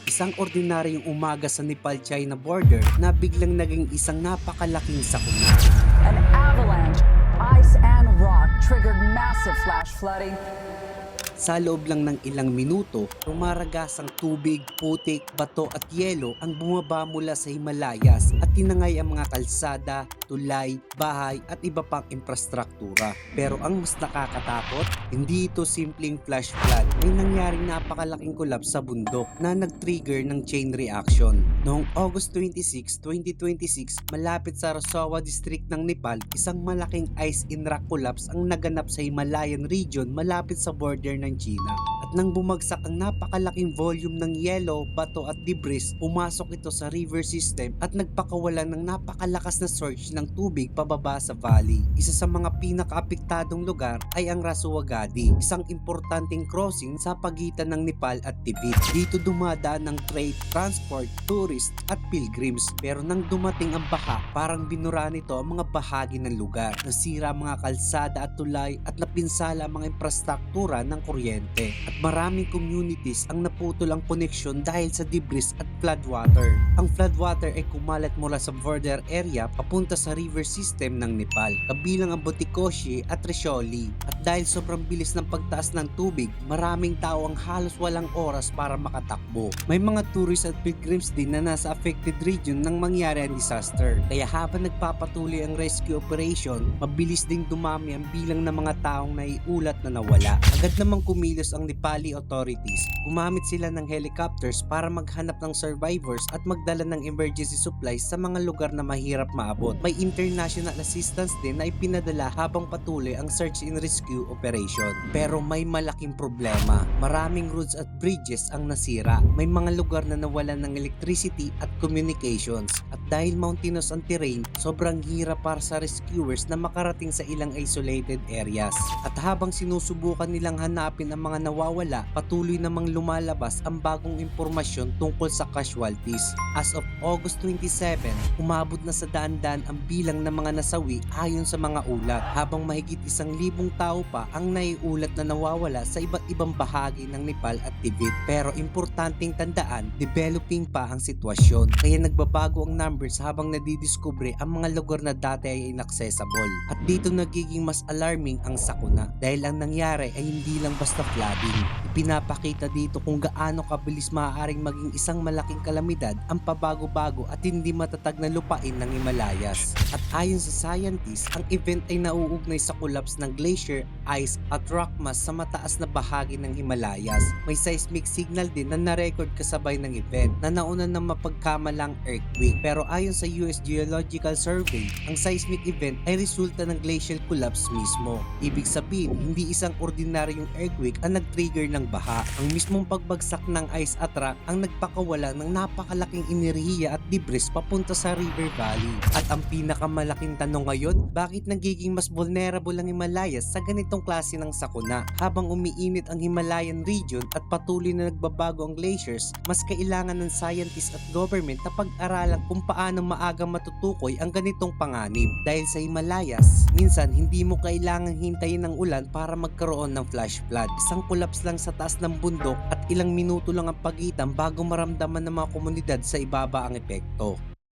Isang ordinaryong umaga sa Nepal-China border na biglang naging isang napakalaking sakuna. An avalanche, ice and rock triggered massive flash flooding. Sa loob lang ng ilang minuto, rumaragasang tubig, putik, bato at yelo ang bumaba mula sa Himalayas at tinangay ang mga kalsada, tulay, bahay at iba pang infrastruktura. Pero ang mas nakakatakot, hindi ito simpleng flash flood. May nangyaring napakalaking collapse sa bundok na nag-trigger ng chain reaction. Noong August 26, 2026, malapit sa Rosawa District ng Nepal, isang malaking ice in rock collapse ang naganap sa Himalayan region malapit sa border ng China. At nang bumagsak ang napakalaking volume ng yelo, bato at debris, pumasok ito sa river system at nagpakawalan ng napakalakas na surge ng tubig pababa sa valley. Isa sa mga pinakaapektadong lugar ay ang Rasuagadi, isang importanteng crossing sa pagitan ng Nepal at Tibet. Dito dumadaan ng trade, transport, tourist at pilgrims. Pero nang dumating ang baha, parang binura nito ang mga bahagi ng lugar. Nasira ang mga kalsada at tulay at napinsala ang mga infrastruktura ng kuryente. At maraming communities ang naputol ang koneksyon dahil sa debris at floodwater. Ang floodwater ay kumalat mula sa border area papunta sa river system ng Nepal, kabilang ang Butikoshi at Trisholi. At dahil sobrang bilis ng pagtaas ng tubig, maraming tao ang halos walang oras para makatakbo. May mga tourists at pilgrims din na nasa affected region nang mangyari ang disaster. Kaya habang nagpapatuloy ang rescue operation, mabilis ding dumami ang bilang ng mga taong naiulat na nawala. Agad namang kumilos ang Nepali authorities. Gumamit sila ng helicopters para maghanap ng survivors at magdala ng emergency supplies sa mga lugar na mahirap maabot. May international assistance din na ipinadala habang patuloy ang search and rescue operation. Pero may malaking problema. Maraming roads at bridges ang nasira. May mga lugar na nawalan ng electricity at communications. At dahil mountainous ang terrain, sobrang hirap para sa rescuers na makarating sa ilang isolated areas. At habang sinusubukan nilang hanapin ang mga nawawala, patuloy namang lumalabas ang bagong impormasyon tungkol sa casualties. As of August 27, umabot na sa daan-daan ang bilang ng mga nasawi ayon sa mga ulat, habang mahigit 1,000 tao pa ang naiulat na nawawala sa iba't ibang bahagi ng Nepal at Tibet. Pero importanteng tandaan, developing pa ang sitwasyon, kaya nagbabago ang numbers habang nadidiskubre ang mga lugar na dati ay inaccessible. At dito nagiging mas alarming ang sakuna dahil ang nangyari ay hindi lang basta flooding. Ipinapakita dito kung gaano kabilis maaaring maging isang malaking kalamidad ang pabago-bago at hindi matatag na lupain ng Himalayas. At ayon sa scientists, ang event ay nauugnay sa collapse ng glacier, ice at rock mass sa mataas na bahagi ng Himalayas. May seismic signal din na na-record kasabay ng event na nauna ng mapagkamalang earthquake. Pero ayon sa US Geological Survey, ang seismic event ay resulta ng glacial collapse mismo. Ibig sabihin, hindi isang ordinaryong earthquake ang nag-trigger ng baha. Ang mismong pagbagsak ng ice at rock ang nagpakawala ng napakalaking enerhiya at debris papunta sa river valley. At ang pinakamalaking tanong ngayon, bakit nagiging mas vulnerable ang Himalayas sa ganitong klase ng sakuna? Habang umiinit ang Himalayan region at patuloy na nagbabago ang glaciers, mas kailangan ng scientists at government na pag-aralan kung paano maaga matutukoy ang ganitong panganib. Dahil sa Himalayas, minsan hindi mo kailangang hintayin ng ulan para magkaroon ng flash flood. Isang collapse lang sa taas ng bundok at ilang minuto lang ang pagitan bago maramdaman ng mga komunidad sa ibaba ang epekto.